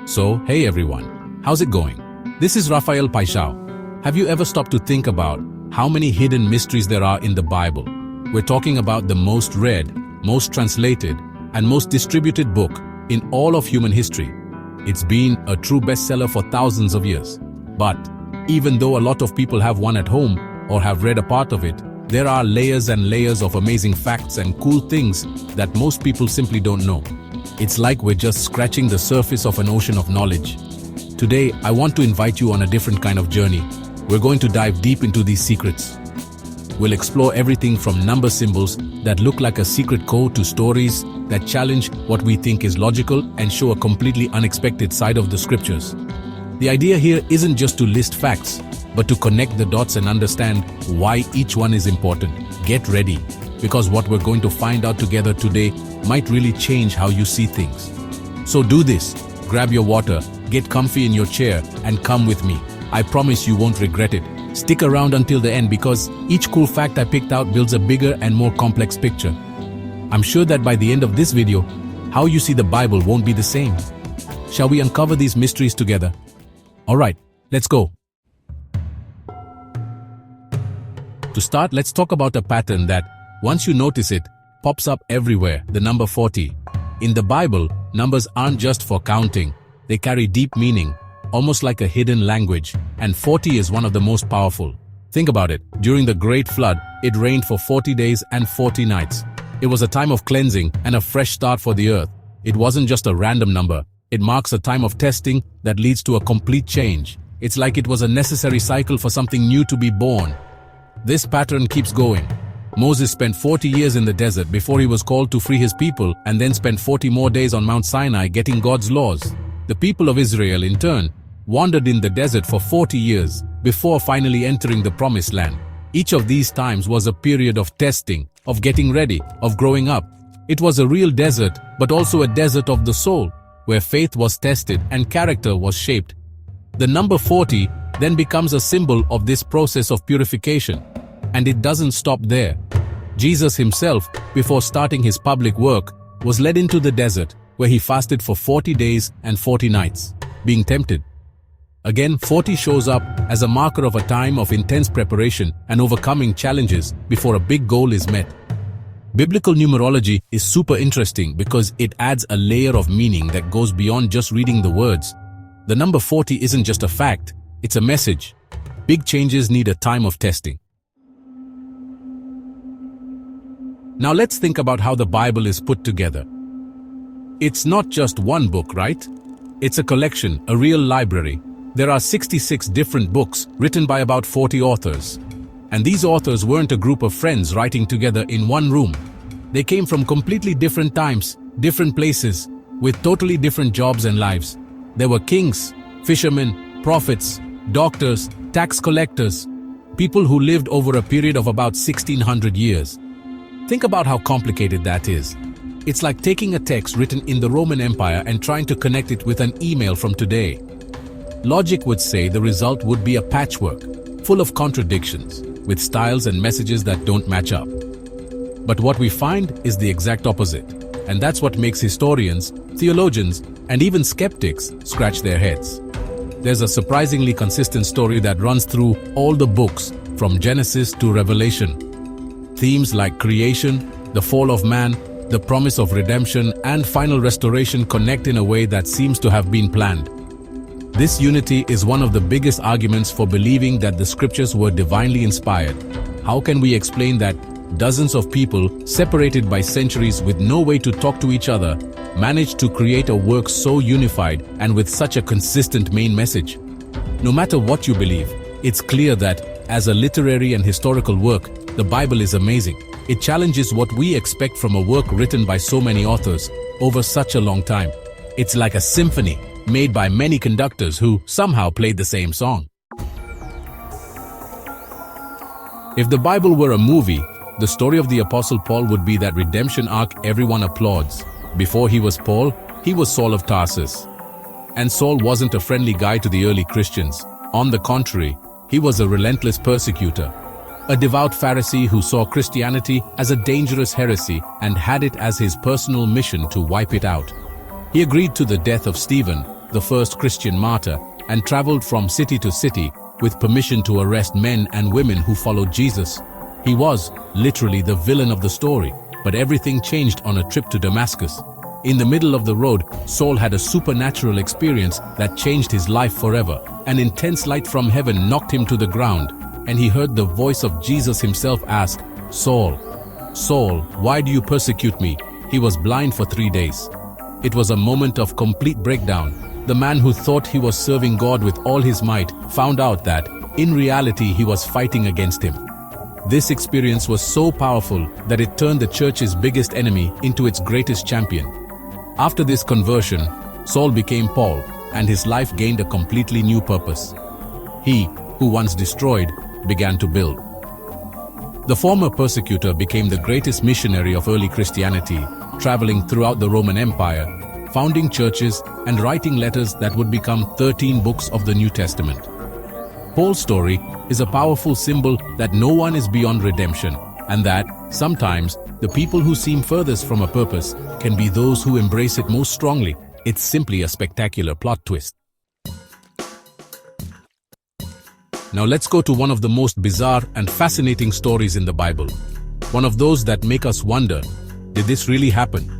So, hey everyone, how's it going? This is Rafael Paixão. Have you ever stopped to think about how many hidden mysteries there are in the Bible? We're talking about the most read, most translated, and most distributed book in all of human history. It's been a true bestseller for thousands of years. But even though a lot of people have one at home or have read a part of it, there are layers and layers of amazing facts and cool things that most people simply don't know. It's like we're just scratching the surface of an ocean of knowledge. Today, I want to invite you on a different kind of journey. We're going to dive deep into these secrets. We'll explore everything from number symbols that look like a secret code to stories that challenge what we think is logical and show a completely unexpected side of the scriptures. The idea here isn't just to list facts, but to connect the dots and understand why each one is important. Get ready, because what we're going to find out together today might really change how you see things. So do this, grab your water, get comfy in your chair, and come with me. I promise you won't regret it. Stick around until the end because each cool fact I picked out builds a bigger and more complex picture. I'm sure that by the end of this video, how you see the Bible won't be the same. Shall we uncover these mysteries together? Alright, let's go. To start, let's talk about a pattern that, once you notice it, pops up everywhere, the number 40. In the Bible, numbers aren't just for counting. They carry deep meaning, almost like a hidden language, and 40 is one of the most powerful. Think about it. During the Great Flood, it rained for 40 days and 40 nights. It was a time of cleansing and a fresh start for the earth. It wasn't just a random number. It marks a time of testing that leads to a complete change. It's like it was a necessary cycle for something new to be born. This pattern keeps going. Moses spent 40 years in the desert before he was called to free his people, and then spent 40 more days on Mount Sinai getting God's laws. The people of Israel, in turn, wandered in the desert for 40 years before finally entering the promised land. Each of these times was a period of testing, of getting ready, of growing up. It was a real desert, but also a desert of the soul, where faith was tested and character was shaped. The number 40 then becomes a symbol of this process of purification. And it doesn't stop there. Jesus himself, before starting his public work, was led into the desert, where he fasted for 40 days and 40 nights, being tempted. Again, 40 shows up as a marker of a time of intense preparation and overcoming challenges before a big goal is met. Biblical numerology is super interesting because it adds a layer of meaning that goes beyond just reading the words. The number 40 isn't just a fact, it's a message. Big changes need a time of testing. Now let's think about how the Bible is put together. It's not just one book, right? It's a collection, a real library. There are 66 different books written by about 40 authors. And these authors weren't a group of friends writing together in one room. They came from completely different times, different places, with totally different jobs and lives. There were kings, fishermen, prophets, doctors, tax collectors, people who lived over a period of about 1600 years. Think about how complicated that is. It's like taking a text written in the Roman Empire and trying to connect it with an email from today. Logic would say the result would be a patchwork, full of contradictions, with styles and messages that don't match up. But what we find is the exact opposite, and that's what makes historians, theologians, and even skeptics scratch their heads. There's a surprisingly consistent story that runs through all the books, from Genesis to Revelation. Themes like creation, the fall of man, the promise of redemption, and final restoration connect in a way that seems to have been planned. This unity is one of the biggest arguments for believing that the scriptures were divinely inspired. How can we explain that dozens of people, separated by centuries with no way to talk to each other, managed to create a work so unified and with such a consistent main message? No matter what you believe, it's clear that, as a literary and historical work, the Bible is amazing. It challenges what we expect from a work written by so many authors over such a long time. It's like a symphony made by many conductors who somehow played the same song. If the Bible were a movie, the story of the Apostle Paul would be that redemption arc everyone applauds. Before he was Paul, he was Saul of Tarsus. And Saul wasn't a friendly guy to the early Christians. On the contrary, he was a relentless persecutor. A devout Pharisee who saw Christianity as a dangerous heresy and had it as his personal mission to wipe it out. He agreed to the death of Stephen, the first Christian martyr, and traveled from city to city with permission to arrest men and women who followed Jesus. He was, literally, the villain of the story, but everything changed on a trip to Damascus. In the middle of the road, Saul had a supernatural experience that changed his life forever. An intense light from heaven knocked him to the ground, and he heard the voice of Jesus himself ask, "Saul, Saul, why do you persecute me?" He was blind for 3 days. It was a moment of complete breakdown. The man who thought he was serving God with all his might found out that, in reality, he was fighting against him. This experience was so powerful that it turned the church's biggest enemy into its greatest champion. After this conversion, Saul became Paul, and his life gained a completely new purpose. He, who once destroyed, began to build. The former persecutor became the greatest missionary of early Christianity, traveling throughout the Roman Empire, founding churches and writing letters that would become 13 books of the New Testament. Paul's story is a powerful symbol that no one is beyond redemption, and that, sometimes, the people who seem furthest from a purpose can be those who embrace it most strongly. It's simply a spectacular plot twist. Now let's go to one of the most bizarre and fascinating stories in the Bible. One of those that make us wonder, did this really happen?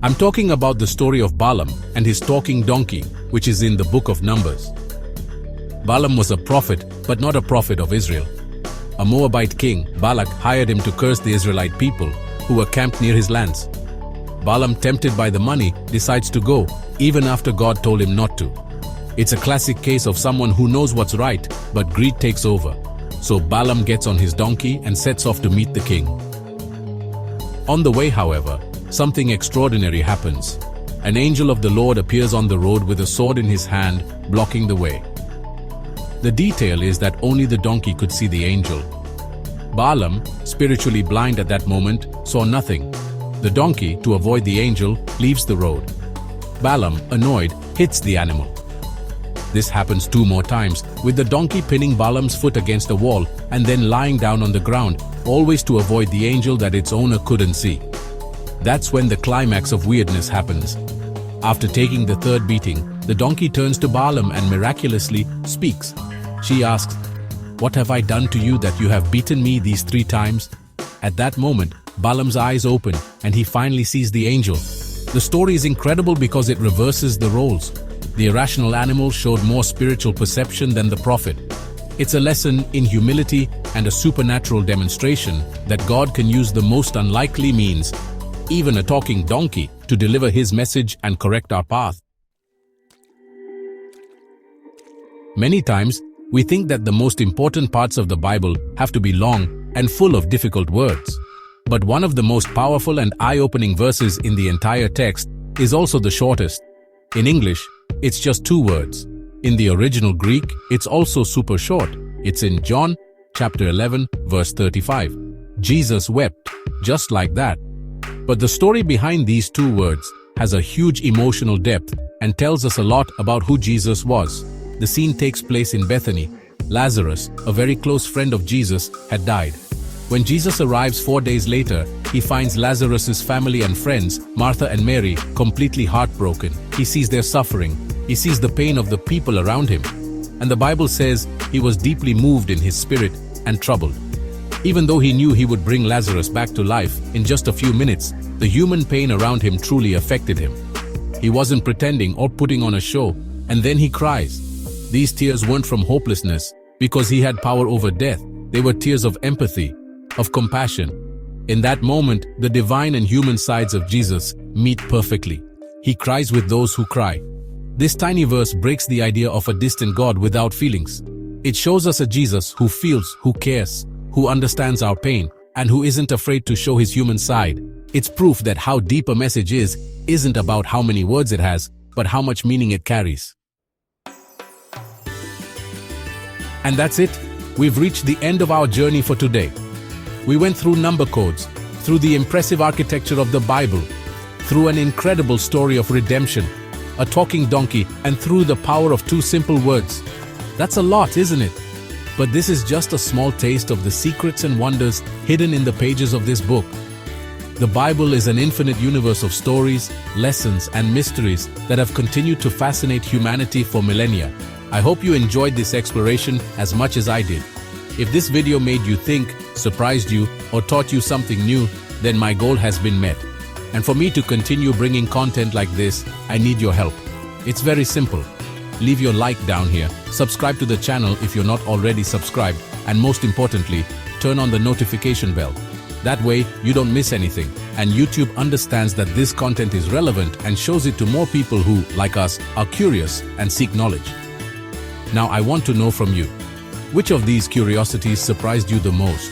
I'm talking about the story of Balaam and his talking donkey, which is in the book of Numbers. Balaam was a prophet, but not a prophet of Israel. A Moabite king, Balak, hired him to curse the Israelite people who were camped near his lands. Balaam, tempted by the money, decides to go, even after God told him not to. It's a classic case of someone who knows what's right, but greed takes over. So Balaam gets on his donkey and sets off to meet the king. On the way, however, something extraordinary happens. An angel of the Lord appears on the road with a sword in his hand, blocking the way. The detail is that only the donkey could see the angel. Balaam, spiritually blind at that moment, saw nothing. The donkey, to avoid the angel, leaves the road. Balaam, annoyed, hits the animal. This happens 2 more times, with the donkey pinning Balaam's foot against a wall and then lying down on the ground, always to avoid the angel that its owner couldn't see. That's when the climax of weirdness happens. After taking the 3rd beating, the donkey turns to Balaam and miraculously speaks. She asks, "What have I done to you that you have beaten me these 3 times?" At that moment, Balaam's eyes open and he finally sees the angel. The story is incredible because it reverses the roles. The irrational animal showed more spiritual perception than the prophet. It's a lesson in humility and a supernatural demonstration that God can use the most unlikely means, even a talking donkey, to deliver his message and correct our path. Many times, we think that the most important parts of the Bible have to be long and full of difficult words. But one of the most powerful and eye-opening verses in the entire text is also the shortest. In English, it's just 2 words. In the original Greek, it's also super short. It's in John chapter 11, verse 35. Jesus wept, just like that. But the story behind these 2 words has a huge emotional depth and tells us a lot about who Jesus was. The scene takes place in Bethany. Lazarus, a very close friend of Jesus, had died. When Jesus arrives 4 days later, he finds Lazarus's family and friends, Martha and Mary, completely heartbroken. He sees their suffering. He sees the pain of the people around him. And the Bible says he was deeply moved in his spirit and troubled. Even though he knew he would bring Lazarus back to life in just a few minutes, the human pain around him truly affected him. He wasn't pretending or putting on a show, and then he cries. These tears weren't from hopelessness, because he had power over death. They were tears of empathy, of compassion. In that moment, the divine and human sides of Jesus meet perfectly. He cries with those who cry. This tiny verse breaks the idea of a distant God without feelings. It shows us a Jesus who feels, who cares, who understands our pain, and who isn't afraid to show his human side. It's proof that how deep a message isn't about how many words it has, but how much meaning it carries. And that's it. We've reached the end of our journey for today. We went through number codes, through the impressive architecture of the Bible, through an incredible story of redemption, a talking donkey, and through the power of 2 simple words. That's a lot, isn't it? But this is just a small taste of the secrets and wonders hidden in the pages of this book. The Bible is an infinite universe of stories, lessons, and mysteries that have continued to fascinate humanity for millennia. I hope you enjoyed this exploration as much as I did. If this video made you think, surprised you, or taught you something new, then my goal has been met. And for me to continue bringing content like this, I need your help. It's very simple. Leave your like down here, subscribe to the channel if you're not already subscribed, and most importantly, turn on the notification bell. That way, you don't miss anything, and YouTube understands that this content is relevant and shows it to more people who, like us, are curious and seek knowledge. Now I want to know from you, which of these curiosities surprised you the most?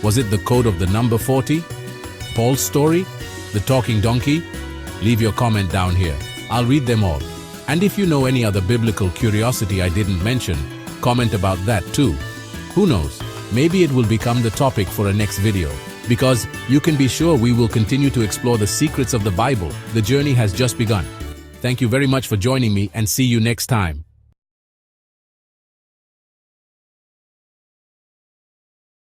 Was it the code of the number 40? Paul's story? The talking donkey? Leave your comment down here. I'll read them all. And if you know any other biblical curiosity I didn't mention, comment about that too. Who knows? Maybe it will become the topic for a next video. Because you can be sure we will continue to explore the secrets of the Bible. The journey has just begun. Thank you very much for joining me and see you next time.